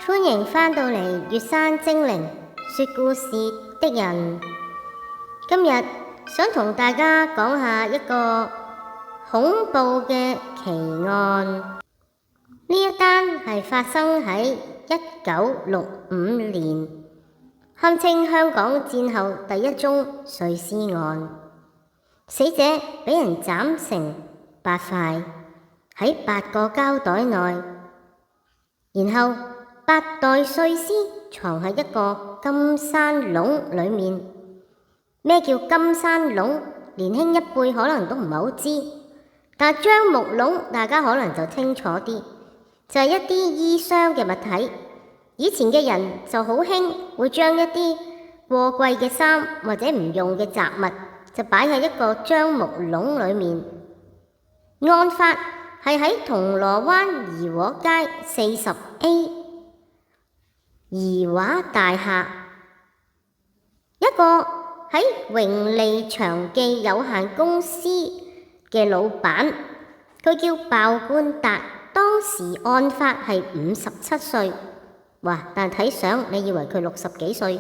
歡迎返到嚟月山精靈說故事的人。今日想同大家講下一個恐怖嘅奇案。呢一單係發生喺1965年，堪稱香港戰後第一宗碎屍案。死者俾人斬成8塊，喺8個膠袋內，然後8袋碎屍藏喺一個金山窿裏面。咩叫金山窿？年輕一輩可能都唔係好知，但係樟木窿大家可能就清楚啲，就係一啲衣箱嘅物體。以前嘅人就好興會將一啲過季嘅衫或者唔用嘅雜物就擺喺一個樟木窿裏面。案發係喺銅鑼灣怡和街40A怡華大廈，一個喺榮利祥記有限公司嘅老闆，佢叫鮑冠達，當時案發係57歲，哇！但睇相你以為佢60幾歲，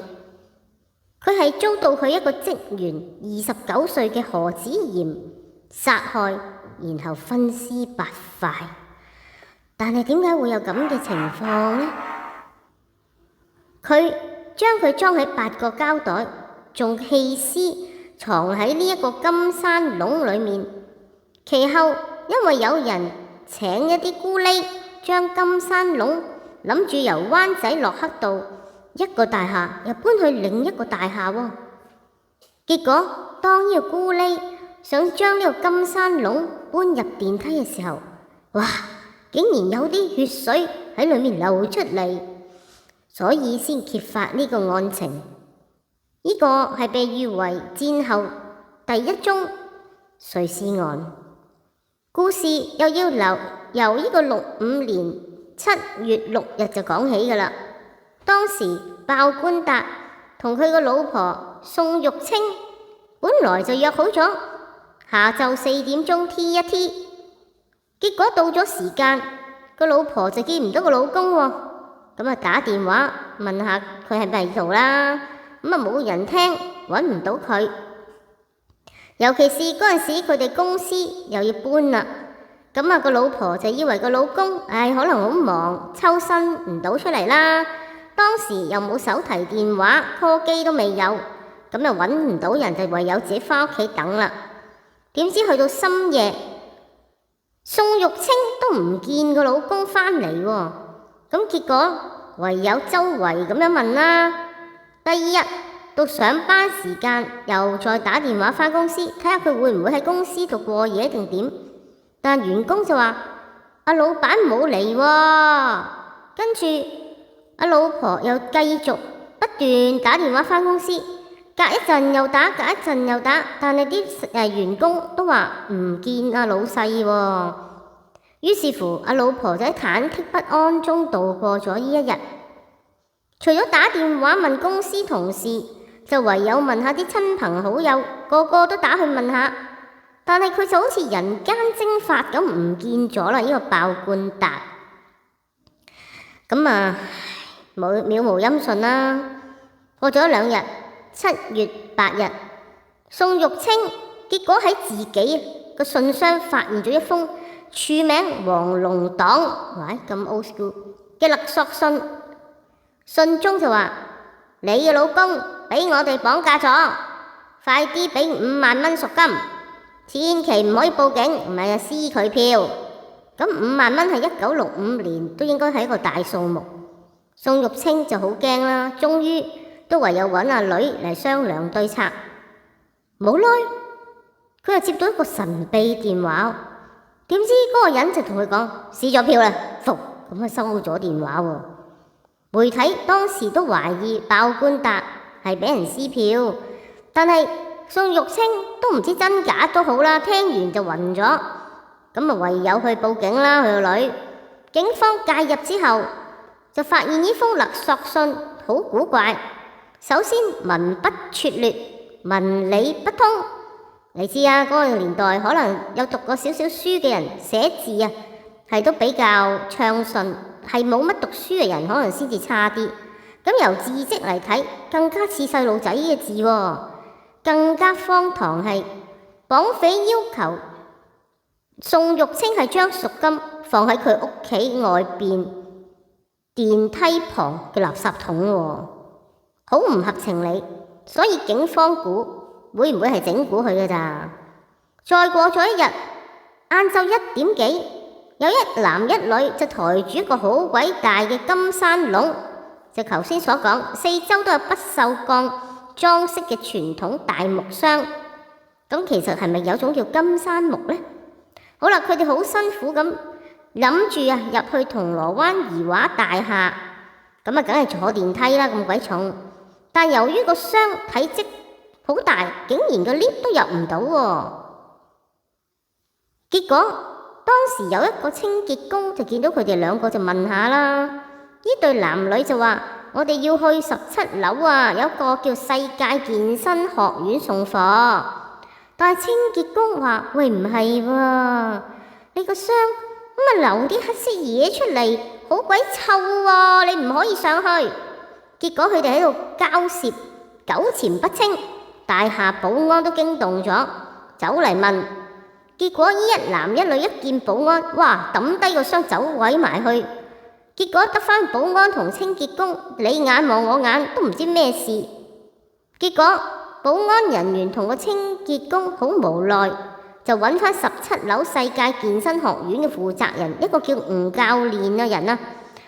佢係遭到佢一個職員29歲嘅何子賢殺害，然後分屍8塊。但係點解會有咁嘅情況呢？佢將佢裝喺8個膠袋，仲棄屍藏喺呢一個金山窿裏面。其後因為有人請一啲咕喱將金山窿諗住由灣仔駱克道一個大廈又搬去另一個大廈喎。結果當呢個咕喱想將呢個金山窿搬入電梯嘅時候，哇！竟然有啲血水喺裏面流出嚟，所以先揭發呢個案情。呢個係被譽為戰後第一宗碎屍案。故事又要由呢個65年7月6日就講起㗎啦。當時鮑冠達同佢個老婆宋玉清本來就約好咗下晝4點鐘 T 一 T， 結果到咗時間，個老婆就見唔到個老公喎，咁啊打電話問下佢係咪喺度啦，咁啊冇人聽，揾唔到佢。尤其是嗰陣時佢哋公司又要搬啦，咁啊個老婆就以為個老公可能好忙，抽身唔到出嚟啦。當時又冇手提電話，call機都未有，咁啊揾唔到人，就唯有自己返屋企等啦。點知去到深夜，宋玉清都唔見個老公返嚟喎，咁結果唯有周圍咁樣問啦。第二日到上班時間，又再打電話返公司，睇下佢會唔會喺公司度過夜定點。但員工就話阿老闆冇嚟喎，跟住阿老婆又繼續不斷打電話返公司，隔一陣又打，隔一陣又打，但係啲員工都話唔見阿老細喎。於是乎阿老婆就喺忐忑不安中度過咗呢一日。除咗打電話問公司同事，就唯有問下啲親朋好友，個個都打去問下。但係佢就好似人間蒸發咁唔見咗啦，呢個鮑冠達。咁啊渺無音訊啦。過咗2日，7月8日，宋玉清結果喺自己個信箱發現咗一封署名黃龍黨，喂咁 old school 嘅勒索信。信中就話：你嘅老公俾我哋綁架咗，快啲俾5萬蚊贖金，千祈唔可以報警，唔係撕佢票。咁5萬蚊係1965年，都應該係一個大數目。宋玉清就好驚啦，終於都唯有揾阿女嚟商量對策。冇耐，佢又接到一個神秘電話，點知嗰個人就同佢講撕咗票啦，咁佢收咗電話喎。媒體當時都懷疑鮑冠達係俾人撕票，但係宋玉清都唔知真假都好啦，聽完就暈咗，咁啊唯有去報警啦。佢個女，警方介入之後就發現呢封勒索信好古怪。首先文筆拙劣，文理不通。你知啊，嗰個年代可能有讀過少少書嘅人寫字係都比較暢順，係冇乜讀書嘅人，可能先至差啲。咁由字跡嚟睇，更加似細路仔嘅字喎。更加荒唐係綁匪要求宋玉清係將贖金放喺佢屋企外邊電梯旁嘅垃圾桶喎，好唔合情理。所以警方估會唔會係整蠱佢嘅咋？再過咗一日，晏晝1點幾，有一男一女就抬住一個好鬼大嘅金山籠，就頭先所講，四周都有不鏽鋼裝飾嘅傳統大木箱。咁其實係咪有種叫金山木呢？好啦，佢哋好辛苦咁諗住入去銅鑼灣怡華大廈，咁梗係坐電梯啦，咁鬼重。但由於個箱體積好大，竟然個 lift 都入唔到喎。結果當時有一個清潔工就見到佢哋兩個，就問下啦。呢對男女就話：我哋要去17樓啊，有一個叫世界健身學院送貨。但係清潔工話：喂，唔係喎，你個箱咁流啲黑色嘢出嚟，好鬼臭喎，你唔可以上去。結果佢哋喺度交涉，糾纏不清，大廈保安都驚動咗，走嚟問。結果呢一男一女一見保安，哇，抌低個箱走鬼埋去。結果得返保安同清潔工你眼望我眼，都唔知咩事。結果保安人員同個清潔工好無奈，就揾返17樓世界健身學院嘅負責人，一個叫吳教練嘅人啊，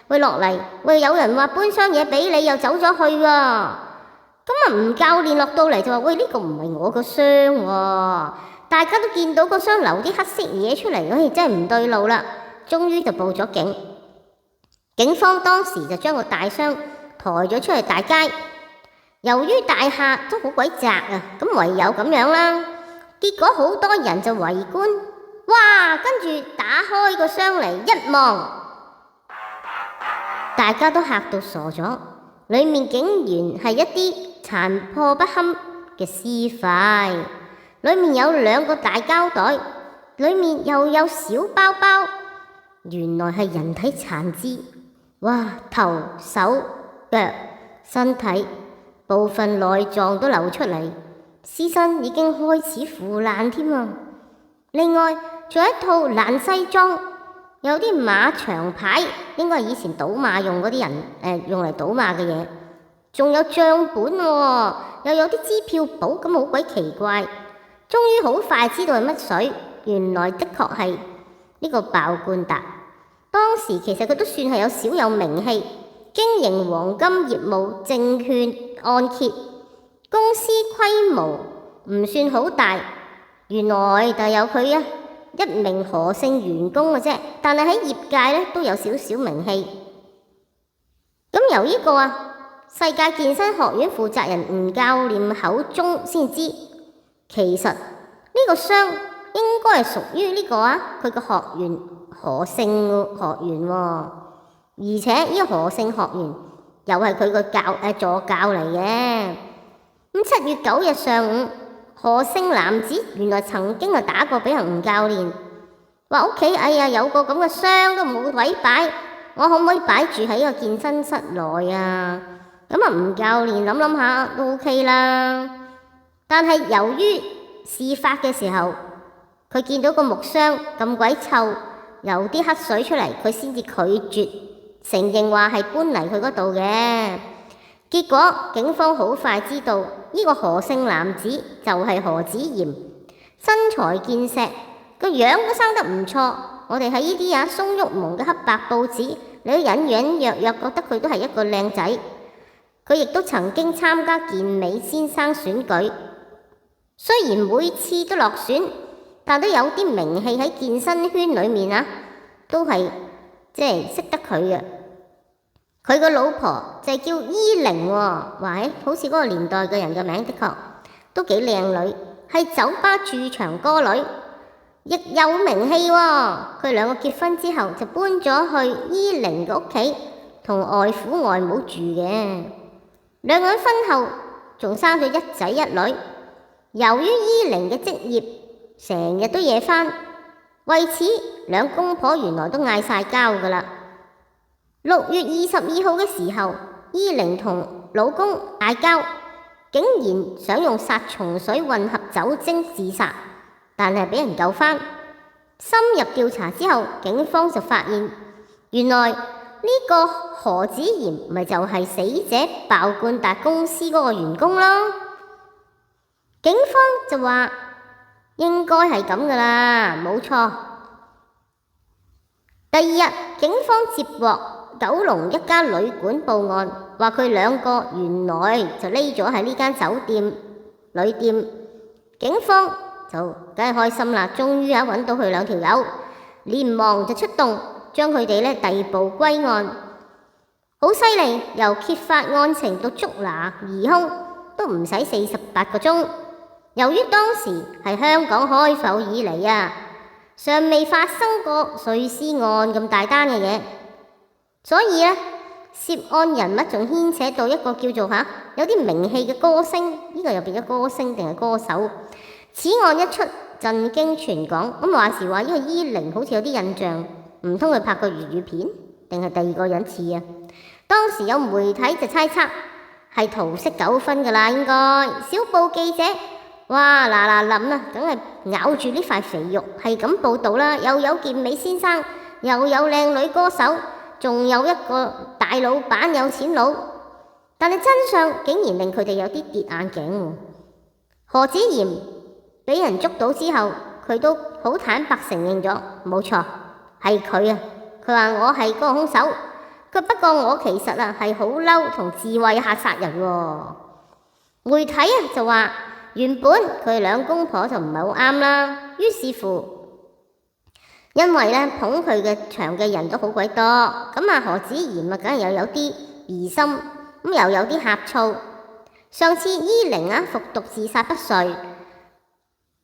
喂，落嚟，喂，有人話搬箱嘢俾你，又走咗去喎。咁啊，吳教練落到嚟就話：喂，呢個唔係我個箱喎。大家都見到個箱流啲黑色嘢出嚟，真係唔對路啦。終於就報咗警。警方當時就將個大箱抬咗出去大街。由於大廈都好鬼窄啊，咁唯有咁樣啦。結果好多人就圍觀，哇！跟住打開個箱嚟一望，大家都嚇到傻咗。裡面竟然係一啲殘破不堪嘅屍塊，裡面有2個大膠袋，裡面又有小包包，原來係人體殘肢。哇！頭、手、腳、身體部分內臟都流出嚟，屍身已經開始腐爛添啊！另外仲有一套爛西裝，有啲馬長牌，應該係以前賭馬用嗰啲人用嚟賭馬嘅嘢，仲有帳本喎，又有啲支票簿，咁好鬼奇怪。終於好快知道係乜水，原來的確係呢個鮑冠達。當時其實佢都算係有少有名氣，經營黃金業務、證券按揭，公司規模唔算好大。原來就有佢一名何姓員工嘅啫，但係喺業界咧都有少少名氣。咁由呢個世界健身學院負責人吳教練口中先知，其實呢個箱應該係屬於呢個佢個學員何姓學員喎，而且呢個何姓學員又係佢個助教嚟嘅。咁7月9日上午，何姓男子原來曾經打過俾人吳教練，話屋企有個咁嘅箱都冇位擺，我可唔可以擺住喺個健身室內啊？咁吳教練諗下都 OK 啦。但係由於事發嘅時候，佢見到個木箱咁鬼臭，有啲黑水出嚟，佢先至拒絕承認話係搬嚟佢嗰度嘅。結果警方好快知道呢個何姓男子就係何子賢，身材健碩，個樣都生得唔錯。我哋喺呢啲鬆郁蒙嘅黑白報紙，你都隱隱約約覺得佢都係一個靚仔。佢亦都曾經參加健美先生選舉，雖然每次都落選，但都有啲名氣喺健身圈裏面都係識得佢嘅。佢個老婆就叫伊玲喎，話好似嗰個年代嘅人嘅名，的確都幾靚女，係酒吧駐場歌女，亦有名氣喎。佢兩個結婚之後就搬咗去伊玲嘅屋企，同外父外母住嘅。兩個人婚後仲生咗1仔1女。由於伊玲嘅職業成日都夜返，為此兩公婆原來都嗌晒交㗎啦。6月22號嘅時候，伊玲同老公嗌交，竟然想用殺蟲水混合酒精自殺，但係俾人救返。深入調查之後，警方就發現原來呢個何子賢咪就係死者爆冠達公司嗰個員工咯。警方就話應該係咁噶啦，冇錯。第二日，警方接獲九龍一家旅館報案，話佢兩個原來就匿咗喺呢間酒店旅店。警方就梗係開心啦，終於揾到佢兩條友，連忙就出動將佢哋逮捕歸案。好犀利，由揭發案情到捉拿疑兇都唔使48個鐘。由於當時係香港開埠以嚟尚未發生過碎屍案咁大單嘅嘢，所以涉案人物仲牽扯到一個叫做有啲名氣嘅歌星，呢個又變咗歌星定係歌手。此案一出，震驚全港。咁話時話，呢個伊玲好似有啲印象，唔通佢拍過粵語片，定係第二個人似啊？當時有媒體就猜測係桃色糾紛噶啦，應該小報記者哇嗱諗梗係咬住呢塊肥肉，係咁報導啦。又有健美先生，又有靚女歌手，仲有一個大老闆有錢佬。但係真相竟然令佢哋有啲跌眼鏡喎。何子賢俾人捉到之後，佢都好坦白承認咗，冇錯係佢佢話我係嗰個兇手。不過我其實係好嬲同自衛下殺人喎。媒體就話原本佢兩公婆就唔係好啱啦，於是乎因為捧佢嘅場嘅人都好鬼多，咁何子賢梗係又有啲疑心，咁又有啲呷醋。上次伊玲服毒自殺不遂，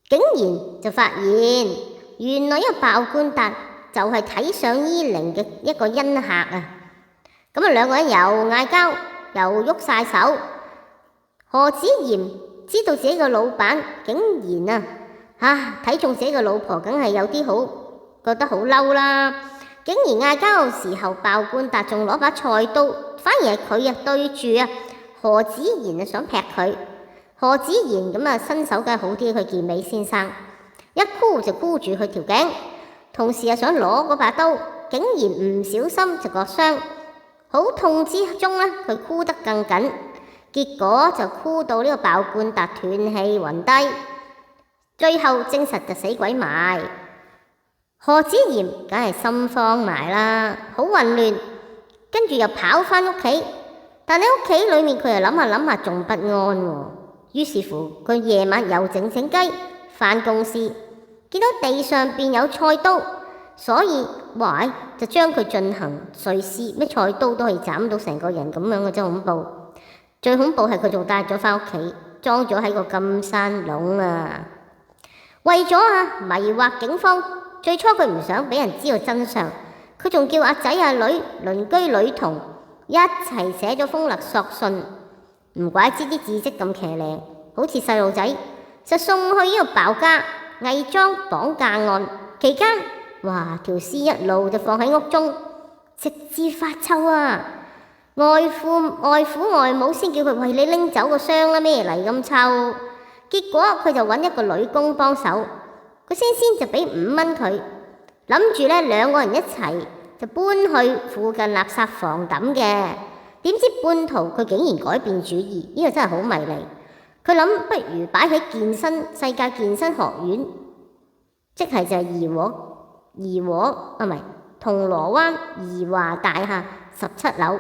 竟然就發現原來一個爆冠達就係睇上伊玲嘅一個恩客咁兩個人又嗌交，又喐晒手。何子賢知道自己個老闆竟然睇中自己個老婆，梗係有啲覺得好嬲啦。竟然嗌交嘅時候，爆冠達仲攞把菜刀，反而係佢對住何子賢想劈佢。何子賢咁身手梗係好啲，佢健美先生一箍就箍住佢條頸，同時想攞嗰把刀，竟然唔小心就割傷。好痛之中佢箍得更緊，結果就箍到呢個爆冠達斷氣暈低，最後證實就死鬼埋。何子賢梗係心慌埋啦，好混亂，跟住又跑返屋企，但喺屋企裏面佢又諗下仲不安喎。於是乎佢夜晚又整雞返公司，見到地上邊有菜刀，所以就將佢進行碎屍，咩菜刀都可以斬到成個人咁樣嘅，真恐怖。最恐怖係佢仲帶咗返屋企，裝咗喺個金山籠為咗迷惑警方，最初佢唔想俾人知道真相，佢仲叫阿仔阿女、鄰居女童一齊寫咗封勒索信。唔怪之啲字跡咁騎呢，好似細路仔，就送去呢個鮑家偽裝綁架案。期間條屍一路就放喺屋中，直至發臭外父外母先叫佢為你拎走個箱啦，咩嚟咁臭？結果佢就揾一個女工幫手，佢先就俾5蚊佢，諗住兩個人一齊就搬去附近垃圾房抌嘅。點知半途佢竟然改變主意，呢個真係好迷離。佢諗不如擺喺世界健身學院，即係就係銅鑼灣怡華大廈17樓。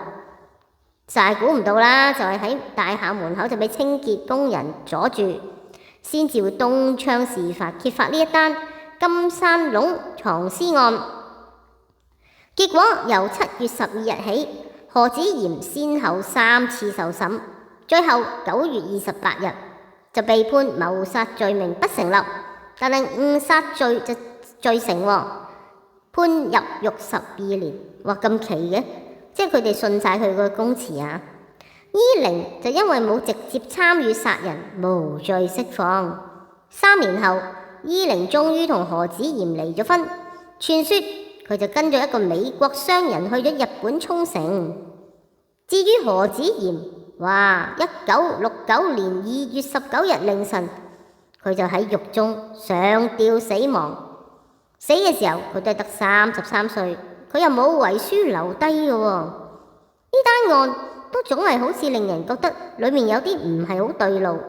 就係估唔到啦，就係喺大廈門口就俾清潔工人阻住，先至會東窗事發，揭發呢一單金山窿藏屍案。結果由7月12日起，何子賢先後3次受審，最後9月28日就被判謀殺罪名不成立，但係誤殺罪就罪成判入獄12年。咁奇嘅，即係佢哋信晒佢個供詞伊玲就因為冇直接參與殺人，無罪釋放。3年後，伊玲終於同何子賢離咗婚。傳說佢就跟咗一個美國商人去咗日本沖繩。至於何子賢，哇！1969年2月19日凌晨，佢就喺獄中上吊死亡。死嘅時候佢都係得33歲，佢又冇遺書留低嘅喎。呢單案都總係好似令人覺得裡面有啲唔係好對路。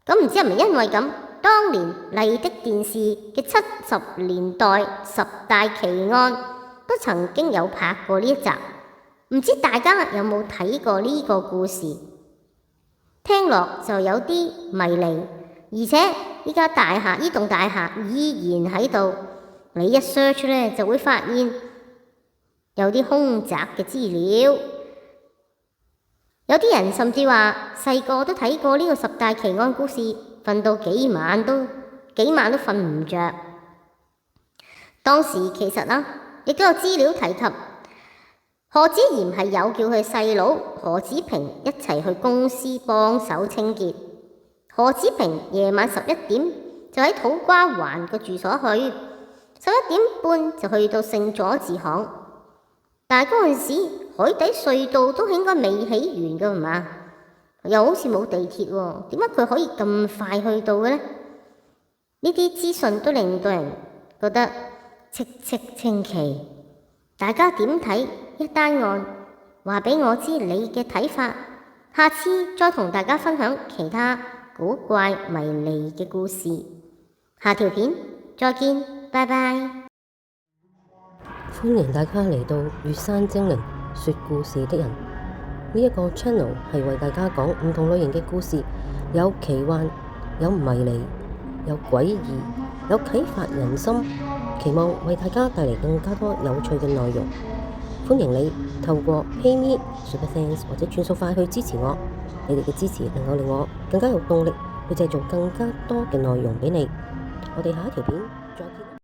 咁唔知係咪因為咁，當年麗的電視嘅70年代10大奇案都曾經有拍過呢一集，唔知大家有冇睇過呢個故事？聽落就有啲迷離，而且依家呢棟大廈依然喺度。你一 search 咧，就會發現有啲空宅嘅資料。有啲人甚至話細個都睇過呢個10大奇案故事，瞓到幾晚都瞓唔着。當時其實亦都有資料提及何子賢係有叫佢細佬何子平一齊去公司幫手清潔。何子平夜晚11點就喺土瓜灣個住所去。11點半就去到聖佐治巷，但係嗰陣時海底隧道都應該未起完㗎係嘛？又好似冇地鐵喎，點解佢可以咁快去到嘅呢？呢啲資訊都令到人覺得嘖嘖稱奇。大家點睇一單案？話俾我知你嘅睇法，下次再同大家分享其他古怪迷離嘅故事。下條片再見。拜拜！歡迎大家嚟到月山精靈說故事的人呢一個 channel 係為大家講唔同類型嘅故事，有奇幻，有迷離，有詭異，有啟發人心，期望為大家帶嚟更加多有趣嘅內容。歡迎你透過 PayMe、Super Thanks 或者轉數快去支持我，你哋嘅支持能夠令我更加有動力去製造更加多嘅內容俾你。我哋下一條片再見。